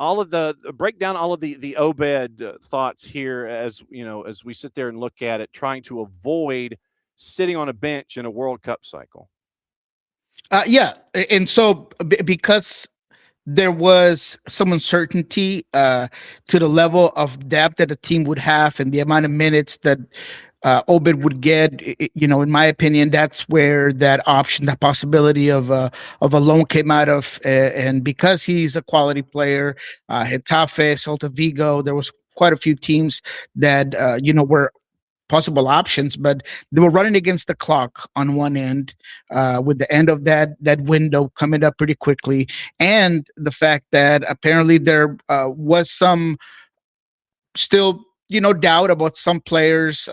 all of the break down all of the Obed thoughts here as as we sit there and look at it, trying to avoid sitting on a bench in a World Cup cycle. Yeah, and so because there was some uncertainty to the level of depth that the team would have and the amount of minutes that Obed would get. In my opinion, that's where that option, that possibility of a loan came out of. And because he's a quality player, Getafe, Celta Vigo, there was quite a few teams that were possible options, but they were running against the clock on one end, with the end of that window coming up pretty quickly, and the fact that apparently there was some still doubt about some players,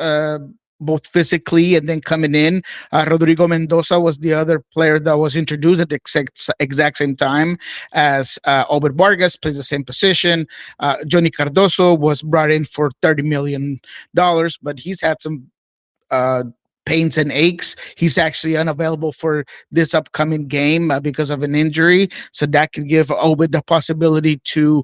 both physically and then coming in. Rodrigo Mendoza was the other player that was introduced at the exact same time as Obed Vargas, plays the same position. Johnny Cardoso was brought in for $30 million, but he's had some pains and aches. He's actually unavailable for this upcoming game because of an injury. So that could give Obed the possibility to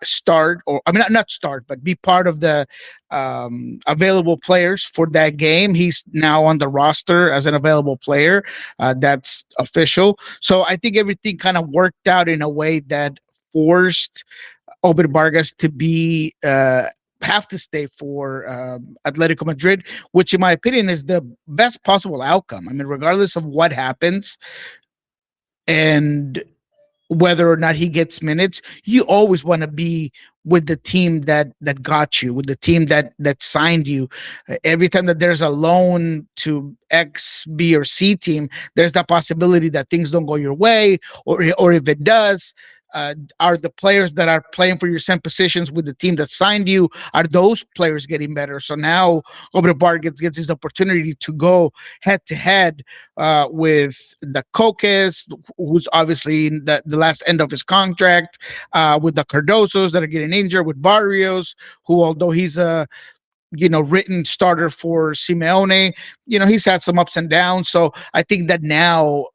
start, or not start, but be part of the available players for that game. He's now on the roster as an available player. That's official. So I think everything kind of worked out in a way that forced Obed Vargas to be have to stay for Atletico Madrid, which in my opinion is the best possible outcome. I mean, regardless of what happens and whether or not he gets minutes, you always want to be with the team that got you, with the team that signed you. Every time that there's a loan to X, B, or C team, there's that possibility that things don't go your way, or if it does, are the players that are playing for your same positions with the team that signed you, are those players getting better? So now Obed Vargas gets his opportunity to go head to head with the Coques, who's obviously in the last end of his contract, with the Cardosos that are getting injured, with Barrios, who, although he's a written starter for Simeone, he's had some ups and downs. So I think that now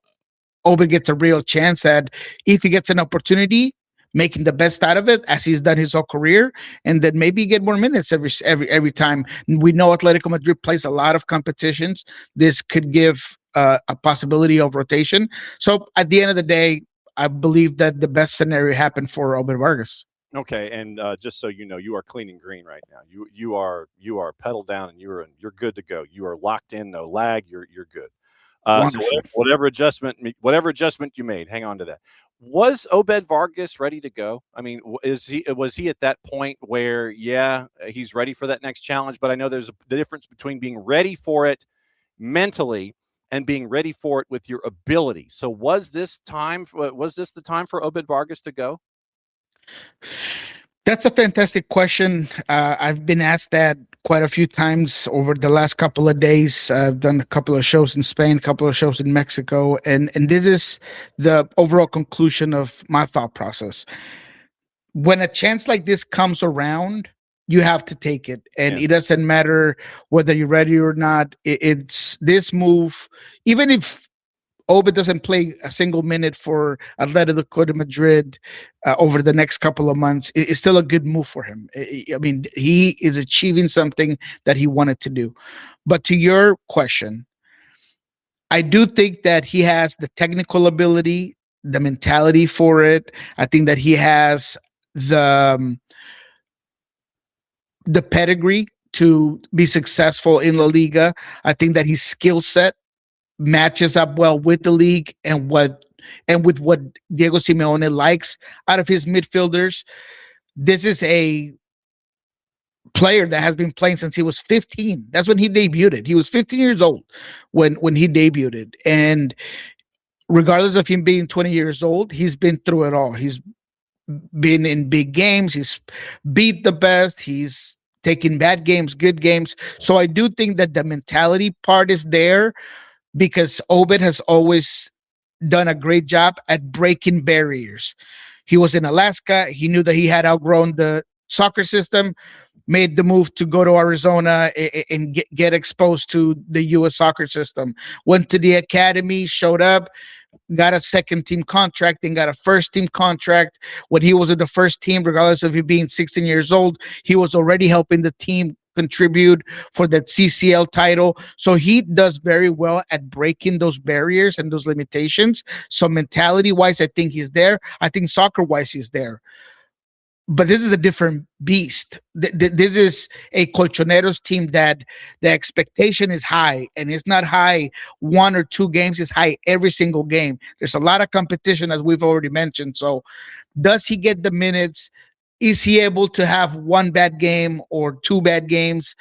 Obed gets a real chance at, if he gets an opportunity, making the best out of it as he's done his whole career, and then maybe get more minutes every time. We know Atletico Madrid plays a lot of competitions. This could give a possibility of rotation. So at the end of the day, I believe that the best scenario happened for Obed Vargas. Okay, and just so you know, you are clean and green right now. You are pedal down, and you're good to go. You are locked in, no lag. You're good. So whatever adjustment you made, hang on to that. Was Obed Vargas ready to go? I mean, was he at that point where, he's ready for that next challenge? But I know there's the difference between being ready for it mentally and being ready for it with your ability. So was this the time for Obed Vargas to go? That's a fantastic question. I've been asked that quite a few times over the last couple of days. I've done a couple of shows in Spain, a couple of shows in Mexico, and this is the overall conclusion of my thought process. When a chance like this comes around, you have to take it, and it doesn't matter whether you're ready or not. It's this move, even if Obed doesn't play a single minute for Atletico Madrid over the next couple of months, it's still a good move for him. I mean, he is achieving something that he wanted to do. But to your question, I do think that he has the technical ability, the mentality for it. I think that he has the pedigree to be successful in La Liga. I think that his skill set matches up well with the league and with what Diego Simeone likes out of his midfielders. This is a player that has been playing since he was 15. That's when he debuted. He was 15 years old when he debuted. And regardless of him being 20 years old, he's been through it all. He's been in big games. He's beat the best. He's taken bad games, good games. So I do think that the mentality part is there, because Obed has always done a great job at breaking barriers. He was in Alaska. He knew that he had outgrown the soccer system, made the move to go to Arizona and get exposed to the U.S. soccer system. Went to the academy, showed up, got a second team contract, then got a first team contract. When he was in the first team, regardless of he being 16 years old, he was already helping the team contribute for that CCL title. So he does very well at breaking those barriers and those limitations. So mentality wise, I think he's there. I think soccer wise, he's there. But this is a different beast. This is a Colchoneros team that the expectation is high, and it's not high 1 or 2 games, it's high every single game. There's a lot of competition, as we've already mentioned. So does he get the minutes? Is he able to have one bad game or two bad games?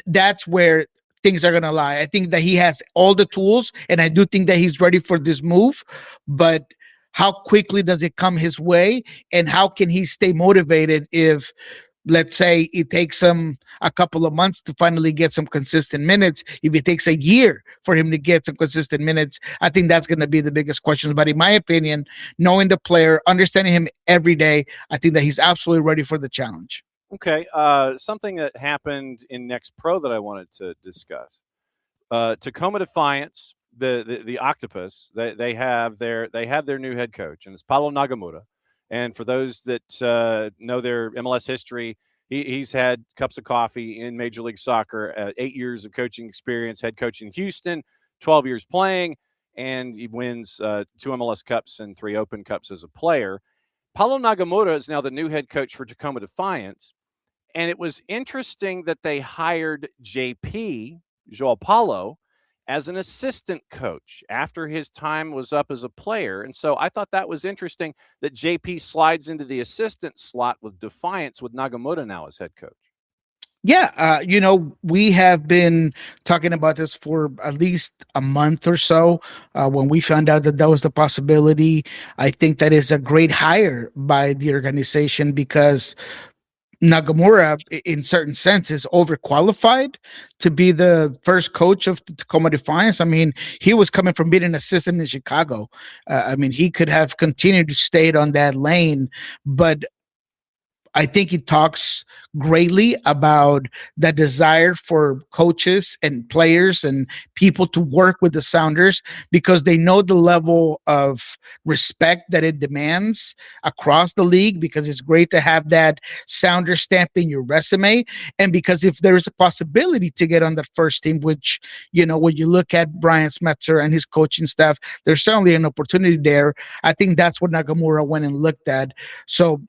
That's where things are going to lie. I think that he has all the tools, and I do think that he's ready for this move. But how quickly does it come his way, and how can he stay motivated if, let's say, it takes him a couple of months to finally get some consistent minutes? If it takes a year for him to get some consistent minutes, I think that's going to be the biggest question. But in my opinion, knowing the player, understanding him every day, I think that he's absolutely ready for the challenge. Okay, something that happened in Next Pro that I wanted to discuss. Tacoma Defiance, the Octopus, they have their new head coach, and it's Paulo Nagamura. And for those that know their MLS history, he's had cups of coffee in Major League Soccer, 8 years of coaching experience, head coach in Houston, 12 years playing, and he wins 2 MLS Cups and 3 Open Cups as a player. Paulo Nagamura is now the new head coach for Tacoma Defiance. And it was interesting that they hired JP, Joao Paulo, as an assistant coach after his time was up as a player. And so I thought that was interesting that JP slides into the assistant slot with Defiance with Nagamura now as head coach. Yeah, we have been talking about this for at least a month or so. When we found out that was the possibility, I think that is a great hire by the organization, because Nagamura, in certain sense, is overqualified to be the first coach of the Tacoma Defiance. I mean, he was coming from being an assistant in Chicago. I mean, he could have continued to stay on that lane, but I think it talks greatly about the desire for coaches and players and people to work with the Sounders, because they know the level of respect that it demands across the league, because it's great to have that Sounder stamp in your resume. And because if there is a possibility to get on the first team, which, when you look at Brian Smetzer and his coaching staff, there's certainly an opportunity there. I think that's what Nagamura went and looked at. So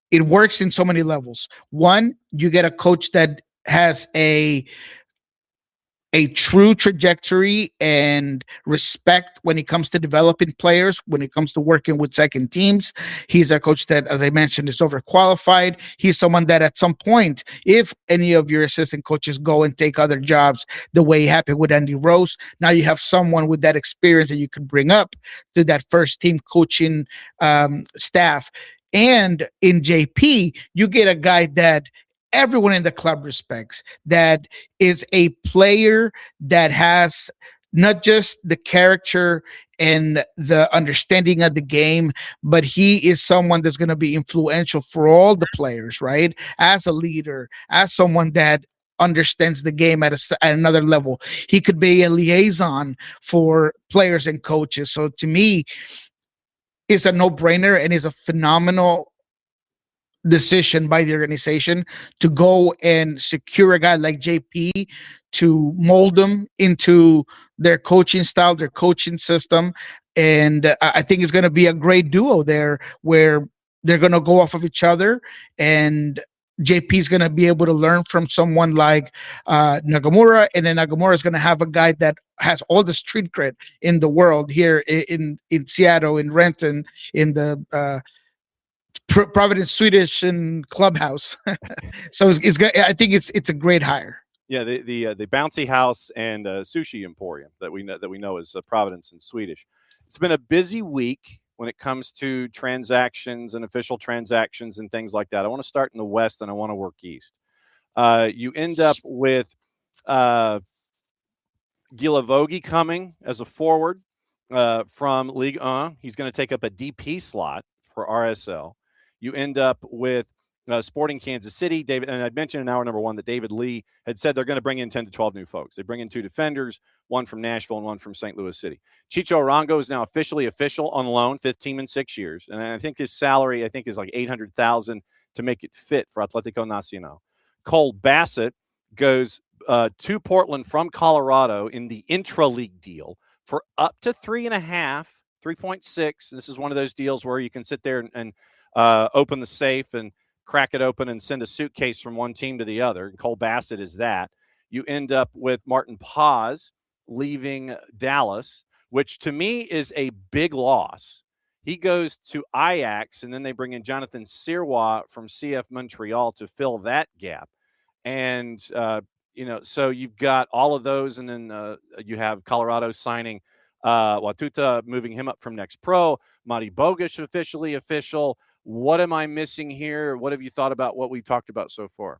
it works in so many levels. One, you get a coach that has a true trajectory and respect when it comes to developing players, when it comes to working with second teams. He's a coach that, as I mentioned, is overqualified. He's someone that at some point, if any of your assistant coaches go and take other jobs, the way it happened with Andy Rose, now you have someone with that experience that you could bring up to that first team coaching staff. And in JP, you get a guy that everyone in the club respects, that is a player that has not just the character and the understanding of the game, but he is someone that's going to be influential for all the players, right? As a leader, as someone that understands the game at another level. He could be a liaison for players and coaches. So to me, it's a no-brainer, and is a phenomenal decision by the organization to go and secure a guy like JP to mold them into their coaching style, their coaching system. And I think it's going to be a great duo there, where they're going to go off of each other, and JP is going to be able to learn from someone like Nagamura, and then Nagamura is going to have a guy that has all the street cred in the world here in Seattle, in Renton, in the Providence Swedish and clubhouse. So I think it's a great hire. Yeah, the bouncy house and sushi emporium that we know as Providence in Swedish. It's been a busy week when it comes to transactions and official transactions and things like that. I want to start in the West and I want to work East. You end up with Gilavogi coming as a forward from Ligue 1. He's going to take up a DP slot for RSL. You end up with Sporting Kansas City. David, and I mentioned in hour number one that David Lee had said they're going to bring in 10 to 12 new folks. They bring in 2 defenders, one from Nashville and one from St. Louis City. Chicho Arango is now officially official on loan, 5th team in 6 years. And I think his salary, is like $800,000 to make it fit for Atletico Nacional. Cole Bassett goes to Portland from Colorado in the intra-league deal for up to 3.5, 3.6. This is one of those deals where you can sit there and open the safe and crack it open and send a suitcase from one team to the other. And Cole Bassett is that. You end up with Martin Paz leaving Dallas, which to me is a big loss. He goes to Ajax, and then they bring in Jonathan Sirois from CF Montreal to fill that gap. And, so you've got all of those, and then you have Colorado signing Watuta, moving him up from Next Pro, Mati Bogusz officially official. What am I missing here? What have you thought about what we talked about so far?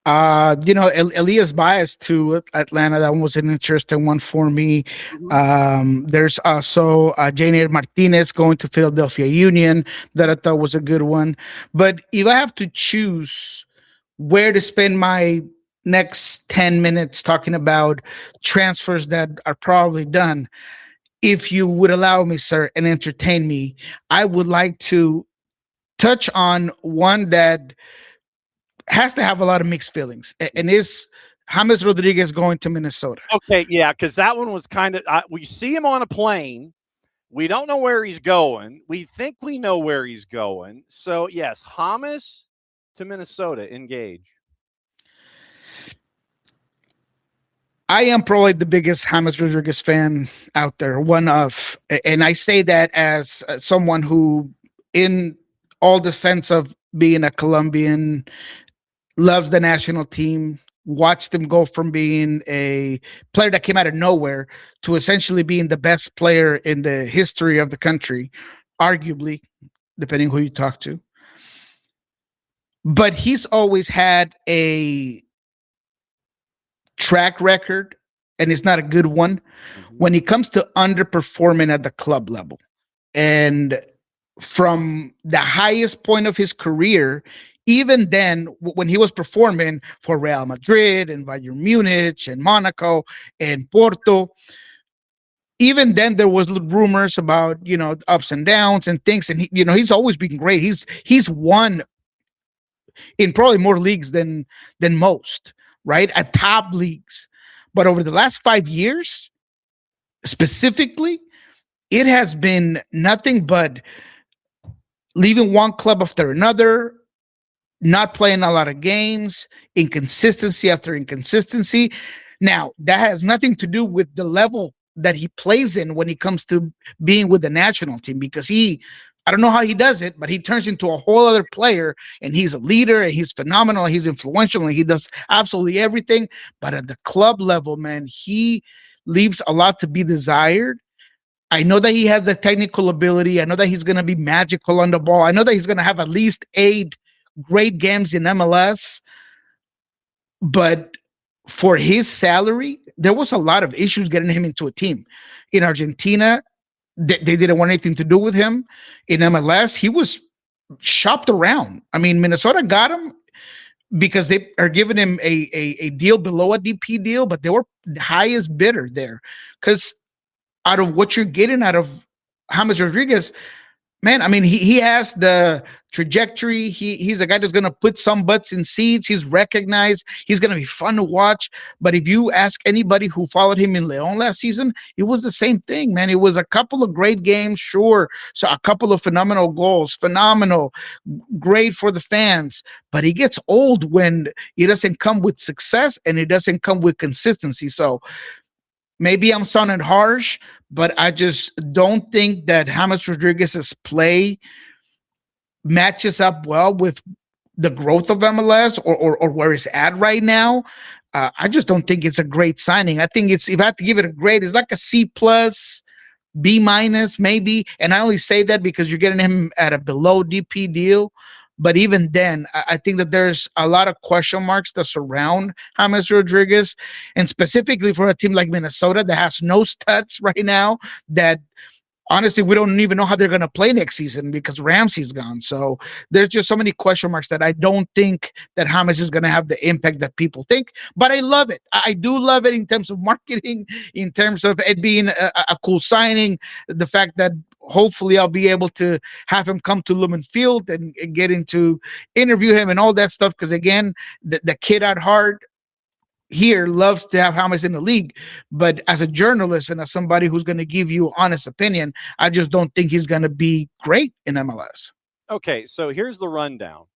Elias Baez to Atlanta. That one was an interesting one for me. There's also Janier Martinez going to Philadelphia Union that I thought was a good one. But if I have to choose where to spend my next 10 minutes talking about transfers that are probably done, if you would allow me, sir, and entertain me, I would like to touch on one that has to have a lot of mixed feelings, and is James Rodriguez going to Minnesota. Okay, yeah, because that one was kind of, we see him on a plane. We don't know where he's going. We think we know where he's going. So, yes, James to Minnesota, engage. I am probably the biggest James Rodriguez fan out there, one of, and I say that as someone who, in all the sense of being a Colombian, loves the national team, watched them go from being a player that came out of nowhere to essentially being the best player in the history of the country, arguably, depending who you talk to. But he's always had a track record, and it's not a good one, when it comes to underperforming at the club level. And from the highest point of his career, even then, when he was performing for Real Madrid and Bayern Munich and Monaco and Porto, even then there was rumors about, ups and downs and things. And he's always been great. He's won in probably more leagues than most, right? At top leagues. But over the last 5 years, specifically, it has been nothing but leaving one club after another, not playing a lot of games, inconsistency after inconsistency. Now, that has nothing to do with the level that he plays in when it comes to being with the national team, because I don't know how he does it, but he turns into a whole other player, and he's a leader, and he's phenomenal, and he's influential, and he does absolutely everything. But at the club level, man, he leaves a lot to be desired. I know that he has the technical ability. I know that he's going to be magical on the ball. I know that he's going to have at least 8 great games in MLS. But for his salary, there was a lot of issues getting him into a team. In Argentina, they didn't want anything to do with him. In MLS, he was shopped around. I mean, Minnesota got him because they are giving him a deal below a DP deal, but they were the highest bidder there. Because out of what you're getting out of James Rodriguez, man, I mean, he has the trajectory. He's a guy that's going to put some butts in seats. He's recognized. He's going to be fun to watch. But if you ask anybody who followed him in León last season, it was the same thing, man. It was a couple of great games, sure. So a couple of phenomenal goals, phenomenal, great for the fans. But he gets old when it doesn't come with success and it doesn't come with consistency. So maybe I'm sounding harsh, but I just don't think that James Rodriguez's play matches up well with the growth of MLS or where it's at right now. I just don't think it's a great signing. I think if I had to give it a grade, it's like a C+, B- maybe. And I only say that because you're getting him at a below DP deal. But even then, I think that there's a lot of question marks that surround James Rodriguez, and specifically for a team like Minnesota that has no stats right now, that honestly, we don't even know how they're going to play next season because Ramsey's gone. So there's just so many question marks that I don't think that James is going to have the impact that people think. But I love it. I do love it in terms of marketing, in terms of it being a cool signing, the fact that hopefully I'll be able to have him come to Lumen Field and get into interview him and all that stuff. Because again, the kid at heart here loves to have James in the league, but as a journalist and as somebody who's going to give you honest opinion, I just don't think he's going to be great in MLS. Okay, so here's the rundown.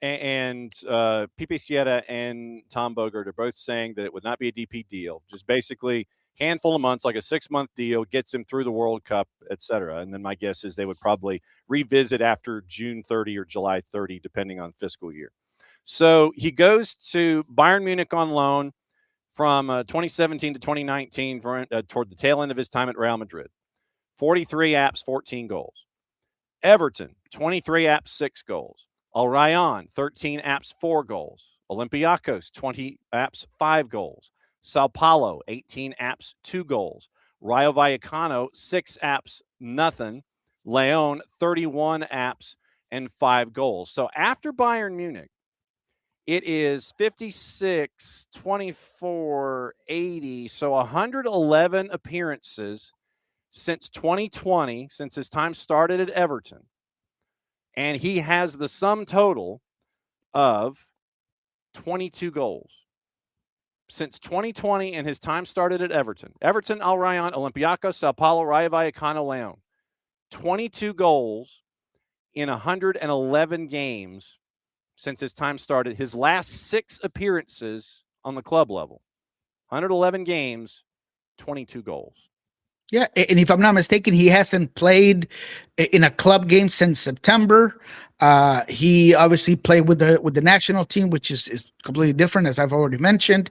And Pipe Sierra and Tom Bogert are both saying that it would not be a DP deal, just basically handful of months, like a 6-month deal, gets him through the World Cup, et cetera. And then my guess is they would probably revisit after June 30 or July 30, depending on fiscal year. So he goes to Bayern Munich on loan from 2017 to 2019 toward the tail end of his time at Real Madrid. 43 apps, 14 goals. Everton, 23 apps, 6 goals. Al Rayyan, 13 apps, 4 goals. Olympiacos, 20 apps, 5 goals. Sao Paulo, 18 apps, 2 goals. Rayo Vallecano, 6 apps, nothing. Leon, 31 apps, and 5 goals. So after Bayern Munich, it is 56, 24, 80. So 111 appearances since 2020, since his time started at Everton. And he has the sum total of 22 goals. Since 2020 and his time started at Everton. Everton, Al Rayyan, Olympiacos, Sao Paulo, Rayo Vallecano, Leon. 22 goals in 111 games since his time started. His last 6 appearances on the club level. 111 games, 22 goals. Yeah, and if I'm not mistaken, he hasn't played in a club game since September. He obviously played with the national team, which is completely different, as I've already mentioned.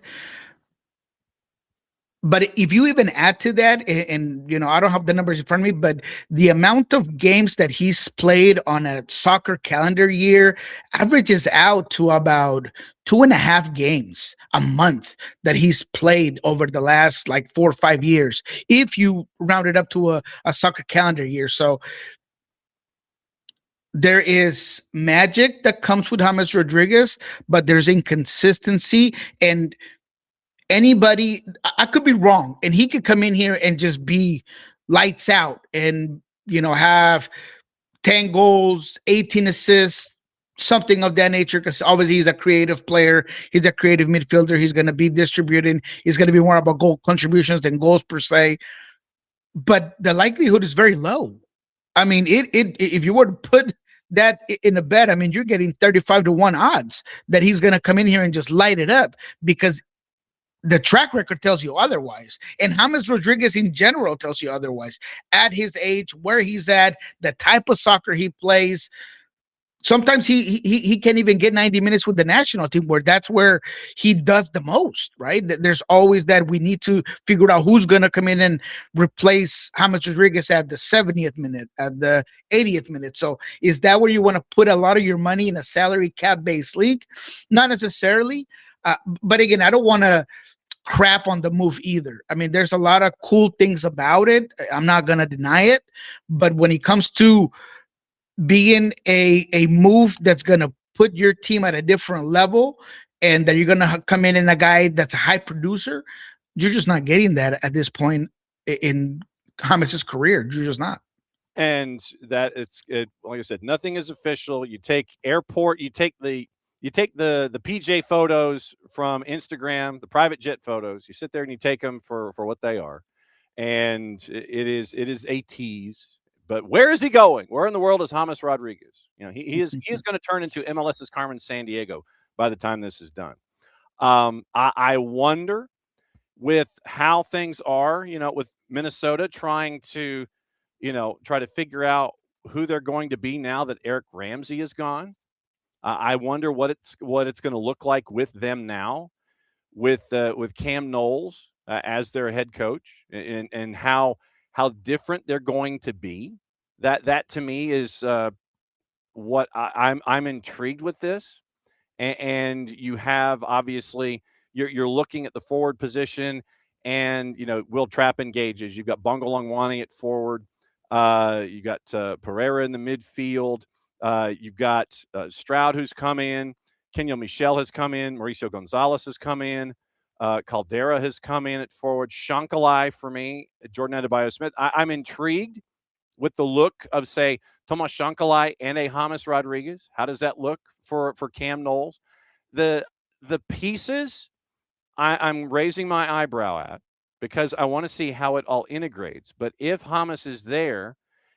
But if you even add to that, and you know, I don't have the numbers in front of me, but the amount of games that he's played on a soccer calendar year averages out to about 2.5 games a month that he's played over the last like 4 or 5 years, if you round it up to a soccer calendar year. So there is magic that comes with James Rodriguez, but there's inconsistency. And anybody, I could be wrong, and he could come in here and just be lights out and, you know, have 10 goals, 18 assists, something of that nature, because obviously he's a creative player. He's a creative midfielder. He's going to be distributing. He's going to be more about goal contributions than goals per se. But the likelihood is very low. I mean, if you were to put that in a bet, I mean, you're getting 35-1 odds that he's going to come in here and just light it up, because the track record tells you otherwise. And James Rodriguez in general tells you otherwise. At his age, where he's at, the type of soccer he plays, sometimes he can't even get 90 minutes with the national team, where that's where he does the most, right? There's always that we need to figure out who's going to come in and replace James Rodriguez at the 70th minute, at the 80th minute. So is that where you want to put a lot of your money in a salary cap based league? Not necessarily. But again, I don't want to crap on the move either. I mean, there's a lot of cool things about it. I'm not going to deny it. But when it comes to being a move that's going to put your team at a different level, and that you're going to come in a guy that's a high producer, you're just not getting that at this point in James's career. You're just not. And that like I said, nothing is official. You take airport, you take the PJ photos from Instagram, the private jet photos. You sit there and you take them for what they are, and it is a tease. But where is he going? Where in the world is James Rodriguez? You know, he is going to turn into MLS's Carmen Sandiego by the time this is done. I wonder, with how things are, you know, with Minnesota trying to, you know, try to figure out who they're going to be now that Eric Ramsey is gone. I wonder what it's going to look like with them now, with Cam Knowles as their head coach, and how different they're going to be. That to me is what I'm intrigued with this. And you have, obviously, you're looking at the forward position, and you know, Will Trapp engages. You've got Bungo Longwani at forward. You got Pereira in the midfield. You've got Stroud who's come in. Kenyon Michel has come in. Mauricio Gonzalez has come in. Caldera has come in at forward. Shankalai for me. Jordan Adebayo Smith. I'm intrigued with the look of, say, Tomas Shankalai and a James Rodriguez. How does that look for Cam Knowles? The pieces I'm raising my eyebrow at, because I want to see how it all integrates. But if James is there,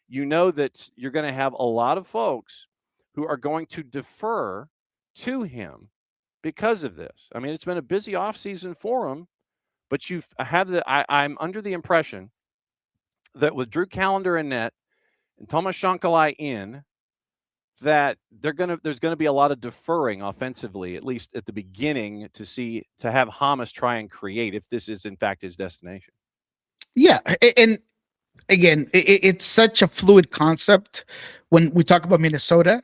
you know that you're going to have a lot of folks who are going to defer to him because of this. I mean, it's been a busy offseason for him, but I'm under the impression that with Drew Callender in net and Thomas Shankalai in, that there's gonna be a lot of deferring offensively, at least at the beginning, to have James try and create, if this is in fact his destination. Yeah, and again, it's such a fluid concept when we talk about Minnesota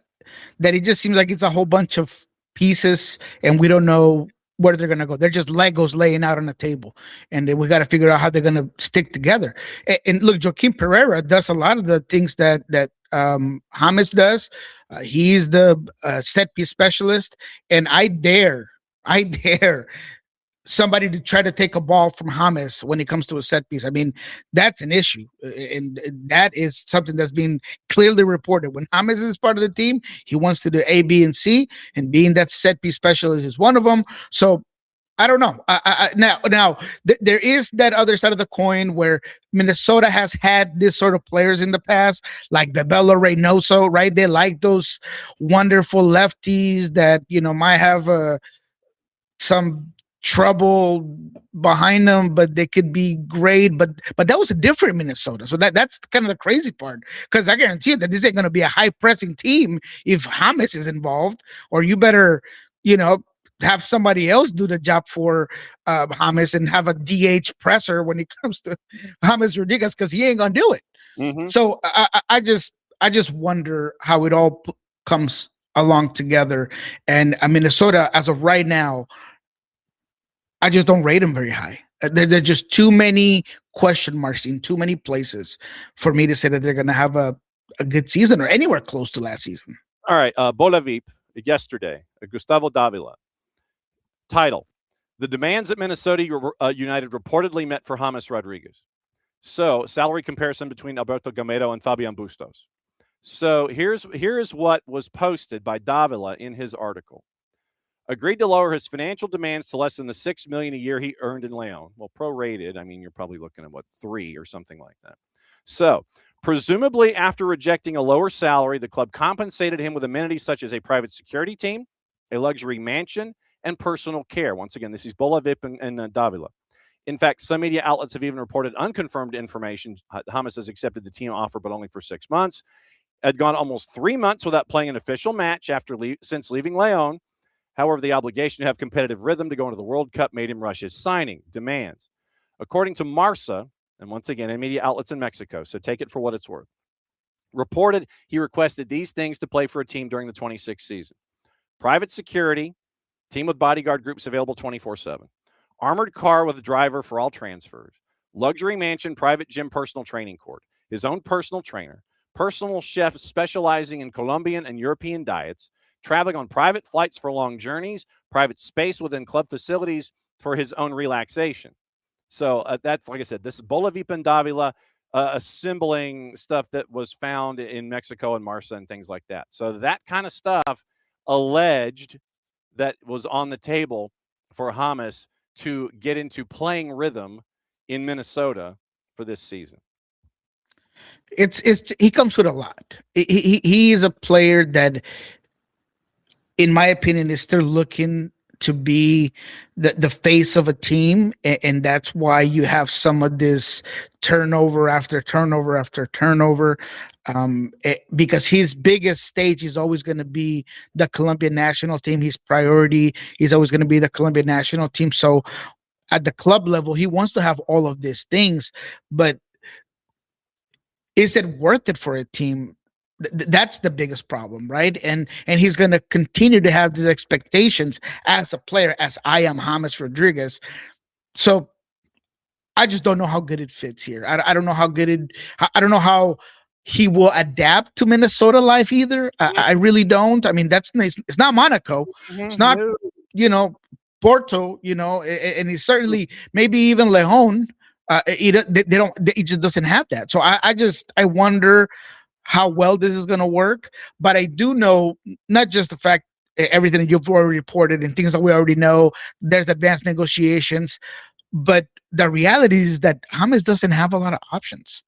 that it just seems like it's a whole bunch of pieces and we don't know where they're going to go. They're just Legos laying out on the table, and we got to figure out how they're going to stick together. And look, Joaquin Pereira does a lot of the things that James does. He's the set piece specialist, and I dare somebody to try to take a ball from James when it comes to a set piece. I mean, that's an issue. And that is something that's been clearly reported. When James is part of the team, he wants to do A, B, and C, and being that set piece specialist is one of them. So I don't know. There is that other side of the coin where Minnesota has had this sort of players in the past, like Bebelo Reynoso, right? They like those wonderful lefties that, might have some trouble behind them, but they could be great. But that was a different Minnesota. So that's kind of the crazy part, because I guarantee you that this ain't going to be a high pressing team if James is involved, or you better, have somebody else do the job for James and have a DH presser when it comes to James Rodriguez, because he ain't going to do it. Mm-hmm. So I just wonder how it all comes along together. And Minnesota, as of right now, I just don't rate them very high. There's just too many question marks in too many places for me to say that they're going to have a good season or anywhere close to last season. All right. Bola VIP yesterday, Gustavo Davila. Title: The demands at Minnesota United reportedly met for James Rodriguez. So, salary comparison between Alberto Gamero and Fabian Bustos. So, here's what was posted by Davila in his article. Agreed to lower his financial demands to less than the $6 million a year he earned in Leon. Well, prorated, I mean, you're probably looking at, 3 or something like that. So, presumably after rejecting a lower salary, the club compensated him with amenities such as a private security team, a luxury mansion, and personal care. Once again, this is Bola VIP and Davila. In fact, some media outlets have even reported unconfirmed information. James has accepted the team offer, but only for 6 months. Had gone almost 3 months without playing an official match since leaving Leon. However, the obligation to have competitive rhythm to go into the World Cup made him rush his signing demands. According to Marca, and once again, in media outlets in Mexico, so take it for what it's worth, reported he requested these things to play for a team during the 26 season. Private security, team with bodyguard groups available 24/7. Armored car with a driver for all transfers. Luxury mansion, private gym, personal training court. His own personal trainer. Personal chef specializing in Colombian and European diets. Traveling on private flights for long journeys, private space within club facilities for his own relaxation. So that's, like I said, this is Bola VIP and Davila assembling stuff that was found in Mexico and Marca and things like that. So that kind of stuff alleged that was on the table for James to get into playing rhythm in Minnesota for this season. He comes with a lot. He is a player that, in my opinion, is still looking to be the face of a team, and that's why you have some of this turnover after turnover after turnover, because his biggest stage is always going to be the Colombian national team. His priority is always going to be the Colombian national team. So at the club level, he wants to have all of these things, but is it worth it for a team? That's the biggest problem, right? And he's going to continue to have these expectations as a player, as I am James Rodriguez. So I just don't know how good it fits here. I don't know how good I don't know how he will adapt to Minnesota life either. I really don't. I mean, that's nice. It's not Monaco. It's not, Porto, and he's certainly maybe even Leon. He just doesn't have that. So I wonder how well this is going to work. But I do know, not just the fact everything that you've already reported and things that we already know, there's advanced negotiations, but the reality is that James doesn't have a lot of options.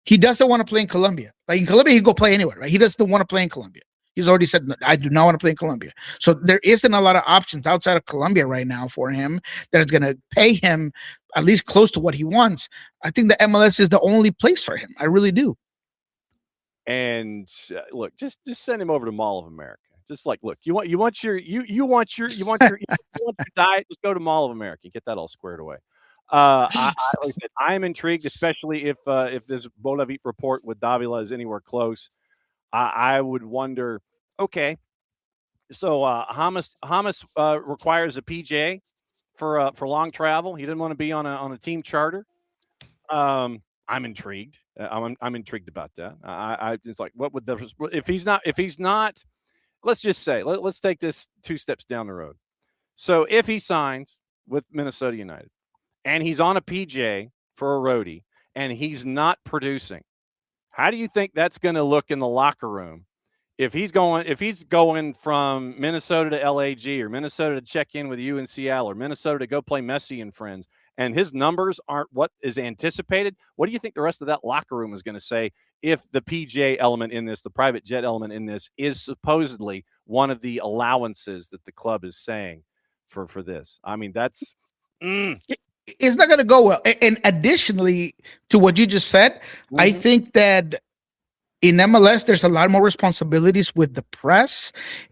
He doesn't want to play in Colombia. Like in Colombia, he'd go play anywhere, right? He doesn't want to play in Colombia. He's already said, no, I do not want to play in Colombia. So there isn't a lot of options outside of Colombia right now for him that is going to pay him at least close to what he wants. I think the MLS is the only place for him. I really do. And look, just send him over to Mall of America. Just like, look, you want your diet, just go to Mall of America, get that all squared away. I'm intrigued, especially if this Bolavit report with Davila is anywhere close. I would wonder, okay, so James requires a PJ for long travel. He didn't want to be on a team charter. I'm intrigued. I'm intrigued about that. I it's like, what would if he's not, let's just say, let's take this 2 steps down the road. So if he signs with Minnesota United and he's on a PJ for a roadie and he's not producing, how do you think that's going to look in the locker room? If he's going from Minnesota to LAG or Minnesota to check in with you in Seattle or Minnesota to go play Messi and friends, and his numbers aren't what is anticipated, what do you think the rest of that locker room is going to say if the PJ element in this, the private jet element in this, is supposedly one of the allowances that the club is saying for this? I mean, that's it's not going to go well. And additionally to what you just said, I think that in MLS, there's a lot more responsibilities with the press,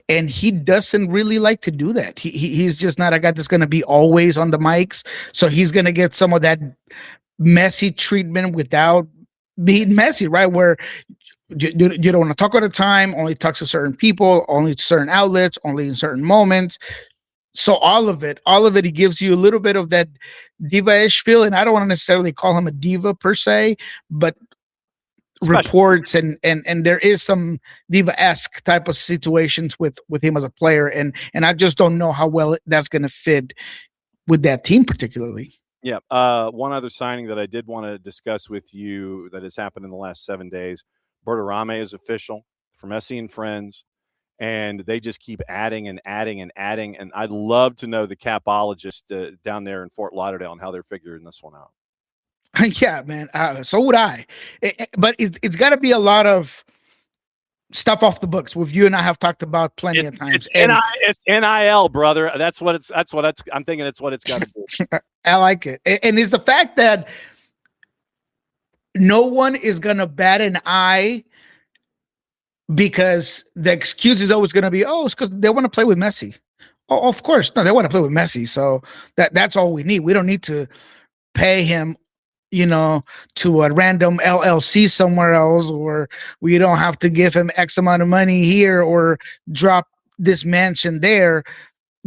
and he doesn't really like to do that. He's just not a guy that's going to be always on the mics. So he's going to get some of that messy treatment without being messy, right? Where you don't want to talk all the time, only talk to certain people, only to certain outlets, only in certain moments. So all of it, he gives you a little bit of that diva-ish feel. And I don't want to necessarily call him a diva per se, but reports and there is some diva-esque type of situations with him as a player, and I just don't know how well that's going to fit with that team particularly. Yeah. One other signing that I did want to discuss with you that has happened in the last 7 days, Berterame is official for Messi and friends, and they just keep adding and adding and adding, and I'd love to know the capologist down there in Fort Lauderdale and how they're figuring this one out. Yeah, man. So would I. But it's got to be a lot of stuff off the books. With you and I have talked about plenty of times. It's NIL, brother. I'm thinking it's what it's got to be. I like it. And it's the fact that no one is going to bat an eye because the excuse is always going to be, it's because they want to play with Messi. Oh, of course. No, they want to play with Messi. So that's all we need. We don't need to pay him to a random LLC somewhere else, or we don't have to give him X amount of money here or drop this mansion there,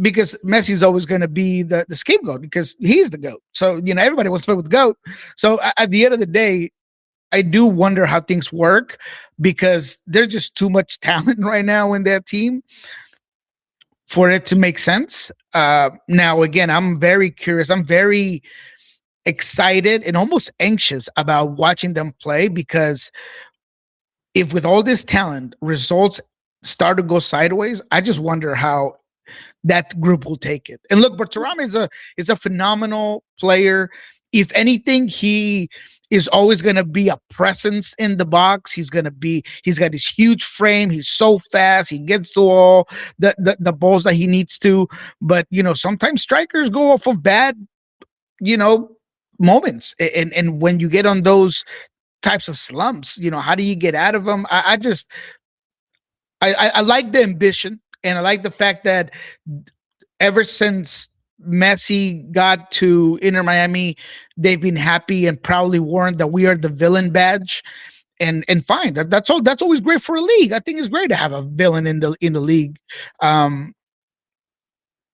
because Messi's always going to be the scapegoat because he's the GOAT. So, everybody wants to play with the GOAT. So at the end of the day, I do wonder how things work because there's just too much talent right now in that team for it to make sense. Now, again, I'm very curious. I'm very excited and almost anxious about watching them play, because if with all this talent results start to go sideways, I just wonder how that group will take it. And look, Berterame is a phenomenal player. If anything, he is always going to be a presence in the box. He's got this huge frame. He's so fast. He gets to all the balls that he needs to. But, sometimes strikers go off of bad, moments. And when you get on those types of slumps, how do you get out of them? I like the ambition, and I like the fact that ever since Messi got to Inter Miami, they've been happy and proudly worn that we are the villain badge. And fine, that's always great for a league. I think it's great to have a villain in the league.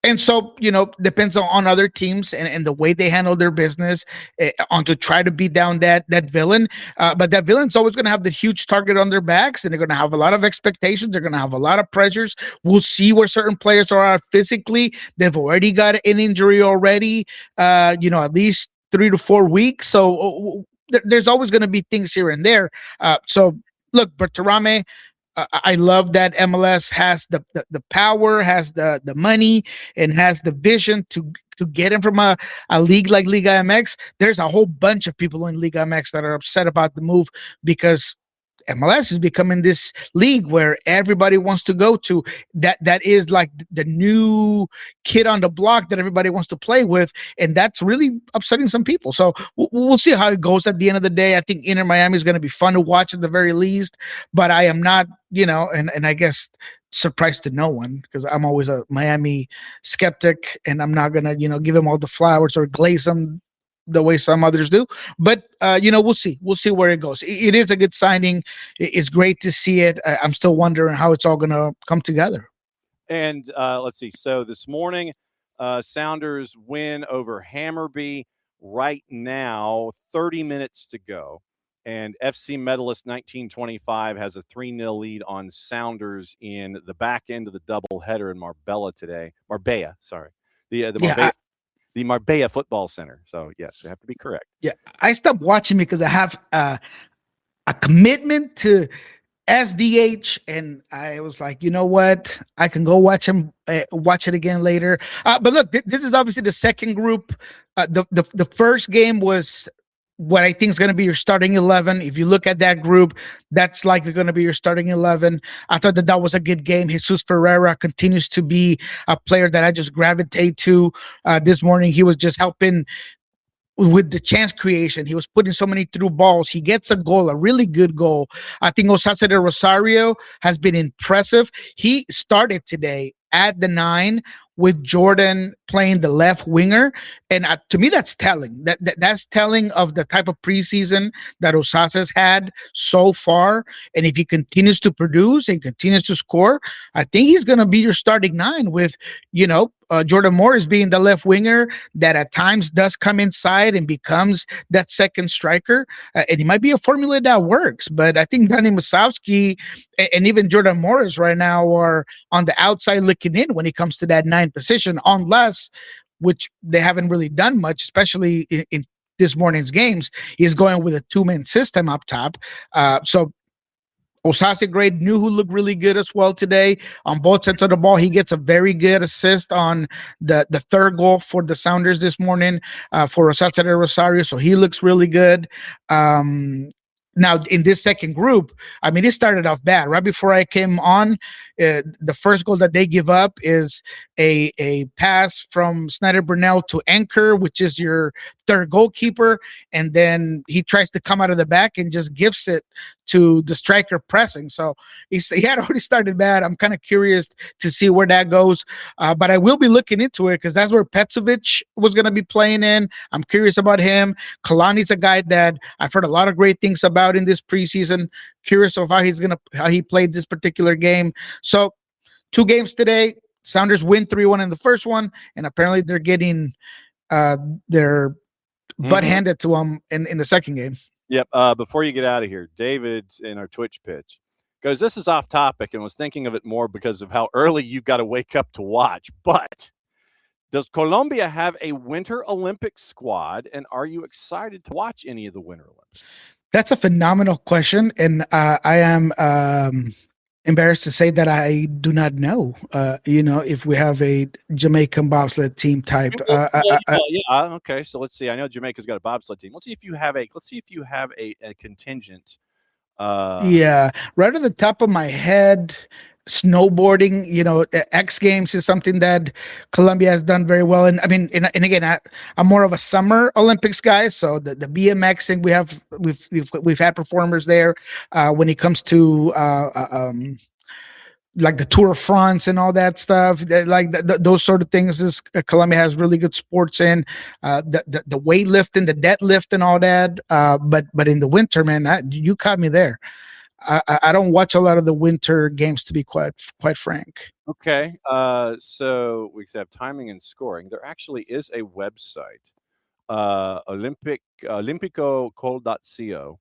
And so, depends on other teams and the way they handle their business on to try to beat down that villain. But that villain's always going to have the huge target on their backs, and they're going to have a lot of expectations. They're going to have a lot of pressures. We'll see where certain players are physically. They've already got an injury already, at least 3 to 4 weeks. So there's always going to be things here and there. So look, Berterame, I love that MLS has the power, has the money, and has the vision to get him from a league like Liga MX. There's a whole bunch of people in Liga MX that are upset about the move because MLS is becoming this league where everybody wants to go to. That is like the new kid on the block that everybody wants to play with, and that's really upsetting some people. So we'll see how it goes at the end of the day. I think Inter Miami is going to be fun to watch at the very least, but I am not, and I guess surprised to no one because I'm always a Miami skeptic, and I'm not gonna, give them all the flowers or glaze them the way some others do. But we'll see. We'll see where it goes. It is a good signing. It's great to see it. I'm still wondering how it's all going to come together. And let's see. So this morning, Sounders win over Hammarby. Right now, 30 minutes to go. And FC medalist 1925 has a 3-0 lead on Sounders in the back end of the doubleheader in Marbella today. Marbella, sorry. The Marbella Football Center. So, yes, you have to be correct. Yeah, I stopped watching because I have a commitment to SDH, and I was like, you know what? I can go watch it again later. But look, this is obviously the second group. The first game was what I think is going to be your starting 11. If you look at that group, that's likely going to be your starting 11. I thought that was a good game. Jesus Ferreira continues to be a player that I just gravitate to. This morning, he was just helping with the chance creation. He was putting so many through balls. He gets a goal, a really good goal. I think Osasa de Rosario has been impressive. He started today at the 9 with Jordan playing the left winger. And to me, that's telling. That's telling of the type of preseason that Osasa's had so far. And if he continues to produce and continues to score, I think he's going to be your starting 9 with, Jordan Morris being the left winger that at times does come inside and becomes that second striker. And it might be a formula that works. But I think Danny Musowski and even Jordan Morris right now are on the outside looking in when it comes to that 9 position, unless, which they haven't really done much, especially in this morning's games, is going with a 2-man system up top. So Osasa Grade knew who looked really good as well today on both sides of the ball. He gets a very good assist on the third goal for the Sounders this morning for Osasa de Rosario. So he looks really good. Now, in this second group, I mean, it started off bad. Right before I came on, the first goal that they give up is a pass from Snyder Burnell to Anchor, which is your third goalkeeper. And then he tries to come out of the back and just gives it to the striker pressing. So he had already started bad. I'm kind of curious to see where that goes. But I will be looking into it because that's where Petzovic was going to be playing in. I'm curious about him. Kalani's a guy that I've heard a lot of great things about in this preseason. Curious of how he played this particular game. So 2 games today. Sounders win 3-1 in the first one, and apparently they're getting their butt handed to them in the second game. Yep. Before you get out of here, David's in our Twitch pitch goes, this is off topic, and was thinking of it more because of how early you've got to wake up to watch. But does Colombia have a Winter Olympic squad, and are you excited to watch any of the Winter Olympics? That's a phenomenal question, and I am embarrassed to say that I do not know. If we have a Jamaican bobsled team type. Okay. So let's see. I know Jamaica's got a bobsled team. Let's see if you have a contingent. Right at the top of my head, snowboarding, X Games is something that Colombia has done very well. And I mean, and again, I'm more of a summer Olympics guy. So the BMX thing, we've had performers there. When it comes to like the Tour of France and all that stuff, those sort of things, is Colombia has really good sports in the weightlifting, the deadlift, and all that. But in the winter, man, you caught me there. I don't watch a lot of the winter games, to be quite frank. Okay. So we have timing and scoring. There actually is a website, Olympico.co.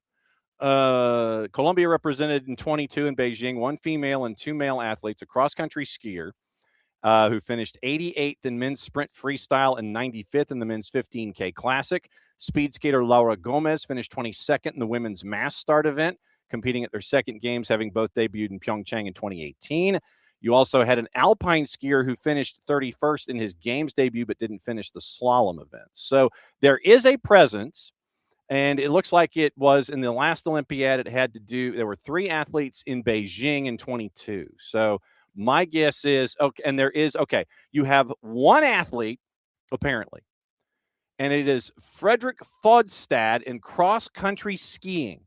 Colombia represented in 22 in Beijing, 1 female and 2 male athletes, a cross-country skier who finished 88th in men's sprint freestyle and 95th in the men's 15K Classic. Speed skater Laura Gomez finished 22nd in the women's mass start event, competing at their second games, having both debuted in Pyeongchang in 2018. You also had an alpine skier who finished 31st in his games debut but didn't finish the slalom event. So there is a presence. And it looks like it was in the last Olympiad. It had to do, there were 3 athletes in Beijing in 22. So my guess is, okay, and there is, okay, you have 1 athlete, apparently, and it is Frederick Fodstad in cross-country skiing.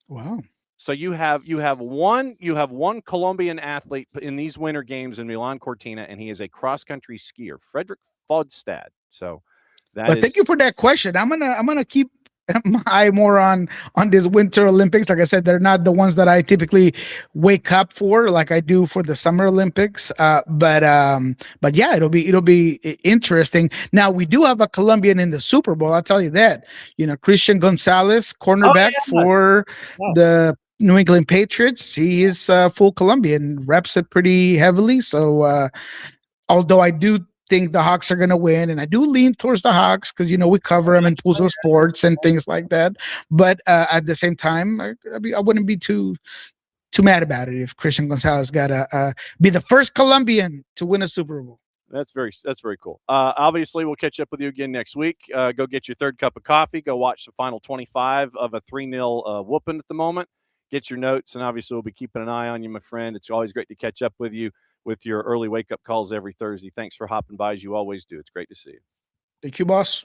Wow. So you have one Colombian athlete in these winter games in Milan Cortina, and he is a cross-country skier, Frederick Fodstad. So thank you for that question. I'm gonna keep my eye more on this Winter Olympics. Like I said, they're not the ones that I typically wake up for, like I do for the Summer Olympics. But yeah, it'll be interesting. Now we do have a Colombian in the Super Bowl. I'll tell you that. Christian Gonzalez, cornerback for the New England Patriots. He is full Colombian, reps it pretty heavily. So although I do think the Hawks are going to win, and I do lean towards the Hawks because we cover them in Pulso Sports and things like that. But at the same time, I wouldn't be too mad about it if Christian Gonzalez got to be the first Colombian to win a Super Bowl. That's very cool. Obviously, we'll catch up with you again next week. Go get your third cup of coffee. Go watch the final 25 of a 3-0 whooping at the moment. Get your notes, and obviously we'll be keeping an eye on you, my friend. It's always great to catch up with you with your early wake-up calls every Thursday. Thanks for hopping by as you always do. It's great to see you. Thank you, boss.